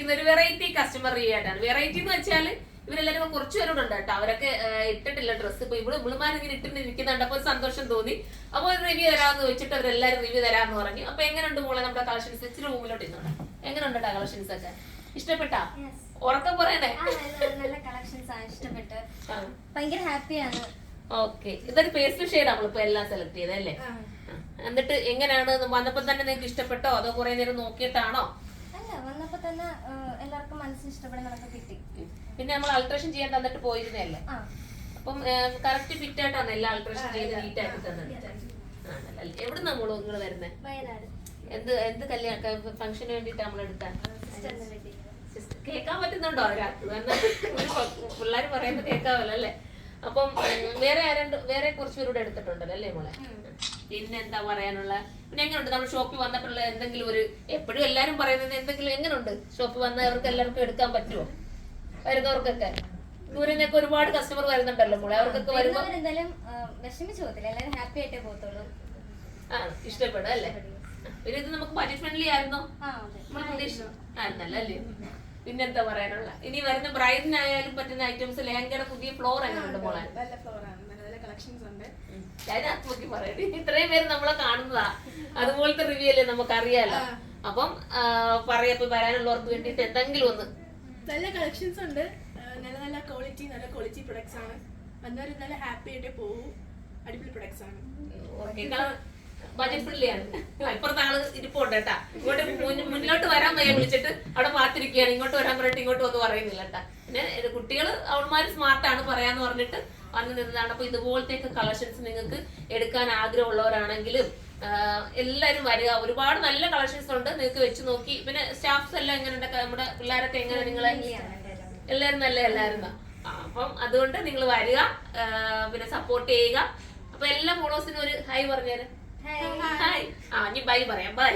ഒരു variety customer review ആയിട്ടാണ്. Variety എന്ന് വെച്ചാൽ ഇവരെല്ലാരും കുറച്ചു പേരോടുണ്ട് കേട്ടോ. അവരൊക്കെ ഇട്ടിട്ടില്ല ഡ്രസ്സ്. ഇപ്പൊ ഇവളുമാർ ഇങ്ങനെ ഇട്ടിരിക്കുന്നുണ്ട്. അപ്പൊ സന്തോഷം തോന്നി. അപ്പൊ റിവ്യൂ തരാമെന്ന് ചോദിച്ചിട്ട് അവരെല്ലാരും റിവ്യൂ തരാമെന്ന് പറഞ്ഞു. അപ്പൊ എങ്ങനെയുണ്ട് മോളെ നമ്മുടെ കളക്ഷൻസ്? ഇച്ചിരി റൂമിലോട്ട് ഇരുന്നോട്ടെ. എങ്ങനെയുണ്ട് കളക്ഷൻസ് ഒക്കെ? ഇഷ്ടപ്പെട്ടാ? ഉറക്കം പറയണേ. നല്ല കളക്ഷൻസ് ആണ്, ഇഷ്ടപ്പെട്ട് ഭയങ്കര ഹാപ്പിയാണ്. ഓക്കെ, ഇതൊരു പേസ്റ്റൽ ഷെയ്ഡ് നമ്മളിപ്പോ എല്ലാം സെലക്ട് ചെയ്തല്ലേ? എന്നിട്ട് എങ്ങനെയാണ് വന്നപ്പോ തന്നെ നിങ്ങൾക്ക് ഇഷ്ടപ്പെട്ടോ അതോ കുറെ നേരം നോക്കിയിട്ടാണോ? അല്ല, വന്നപ്പോ തന്നെ എല്ലാവർക്കും മനസ്സിന് ഇഷ്ടപ്പെടുന്നതൊക്കെ കിട്ടി. പിന്നെ നമ്മൾ അൾട്രേഷൻ ചെയ്യാൻ തന്നിട്ട് പോയിരുന്നല്ലേ? അപ്പം കറക്റ്റ് ഫിറ്റ് ആയിട്ടാണ് എല്ലാം അൾട്രേഷൻ ചെയ്ത് നീറ്റ് ആക്കി തന്നത്. എവിടുന്നാ മോള് നിങ്ങൾ വരുന്നത്? വയനാട്. എന്ത് കല്യാണ ഫംഗ്ഷന് വേണ്ടിട്ട് നമ്മൾ എടുക്കാൻ? കേൾക്കാൻ പറ്റുന്നുണ്ടോ ഒരാൾക്ക്? പിള്ളേര് പറയുന്നത് കേൾക്കാവല്ലോ അല്ലേ? അപ്പം വേറെ കുറച്ച് പേരൂടെ എടുത്തിട്ടുണ്ടല്ലോ അല്ലേ മോളെ? പിന്നെ എന്താ പറയാനുള്ള? പിന്നെ എങ്ങനെയുണ്ട് നമ്മൾ ഷോപ്പിൽ വന്നിട്ടുള്ള എന്തെങ്കിലും ഒരു എപ്പോഴും എല്ലാരും പറയുന്നത് എന്തെങ്കിലും എങ്ങനെയുണ്ട്? ഷോപ്പിൽ വന്നവർക്ക് എല്ലാവർക്കും എടുക്കാൻ പറ്റുമോ? വരുന്നവർക്കൊക്കെ ദൂരെ നിന്നൊക്കെ ഒരുപാട് കസ്റ്റമർ വരുന്നുണ്ടല്ലോ മോളെ. അവർക്കൊക്കെ വരുമ്പോ എന്തായാലും വിഷമിച്ചു പോകത്തില്ല, എല്ലാവരും ഹാപ്പി ആയിട്ടേ പോകത്തുള്ളൂ. ഇഷ്ടപ്പെടും അല്ലേ? പിന്നെ ഇത് നമുക്ക് ബഡ്ജറ്റ് ഫ്രണ്ട്ലി ആയിരുന്നോ? നമ്മൾ പ്രതീക്ഷിച്ചു ആയിരുന്നല്ലോ അല്ലേ? പിന്നെന്താ പറയാനുള്ള? ഇനി വരുന്ന ബ്രൈഡിനായാലും പറ്റുന്ന ഐറ്റംസ് ലെഹങ്കയുടെ പുതിയ ഫ്ലോർ എങ്ങനെയുണ്ട് മോളെ? അതിനകത്ത് പറയട്ടെ, ഇത്രയും പേര് നമ്മളെ കാണുന്നതാ, അതുപോലത്തെ റിവ്യൂ അല്ലേ നമുക്ക് അറിയാലോ. അപ്പം പറയപ്പോ വരാനുള്ളവർക്ക് വേണ്ടിട്ട് എന്തെങ്കിലും ഒന്ന്. നല്ല കളക്ഷൻസ് ഉണ്ട്, നല്ല ക്വാളിറ്റി പ്രൊഡക്ട്സ് ആണ്. വന്നവർ നല്ല ഹാപ്പി ആയിട്ട് പോകും. അടിപൊളി പ്രൊഡക്ട്സ് ആണ്. ബജറ്റ് ഫ്രണ്ട്ലി ആണ്. ഇപ്പുറത്തെ ആള് ഇരിപ്പുണ്ട് കേട്ടാ. ഇങ്ങോട്ട് മുന്നിലോട്ട് വരാൻ വയ്യ വിളിച്ചിട്ട് അവിടെ പാത്തിരിക്കുകയാണ്. ഇങ്ങോട്ട് വരാൻ പറഞ്ഞിട്ട് ഇങ്ങോട്ട് ഒന്നും പറയുന്നില്ല കേട്ടാ. പിന്നെ കുട്ടികൾ അവന്മാര് സ്മാർട്ടാണ് പറയാന്ന് പറഞ്ഞിട്ട് വന്ന് നിന്നതാണ്. അപ്പൊ ഇതുപോലത്തെയൊക്കെ കളക്ഷൻസ് നിങ്ങൾക്ക് എടുക്കാൻ ആഗ്രഹമുള്ളവരാണെങ്കിലും എല്ലാരും വരിക. ഒരുപാട് നല്ല കളക്ഷൻസ് ഉണ്ട്, നിങ്ങൾക്ക് വെച്ച് നോക്കി. പിന്നെ സ്റ്റാഫ്സ് എല്ലാം എങ്ങനെയുണ്ട്? നമ്മുടെ പിള്ളേരൊക്കെ എങ്ങനെ? നിങ്ങളെ എല്ലാരും നല്ല എല്ലാവരും. അപ്പം അതുകൊണ്ട് നിങ്ങൾ വരിക, പിന്നെ സപ്പോർട്ട് ചെയ്യുക. അപ്പൊ എല്ലാ ഫോളോവേഴ്സിനും ഒരു ഹായ് പറഞ്ഞേര്. ഹായ്. ഇനി ബൈ പറയാം. ബൈ.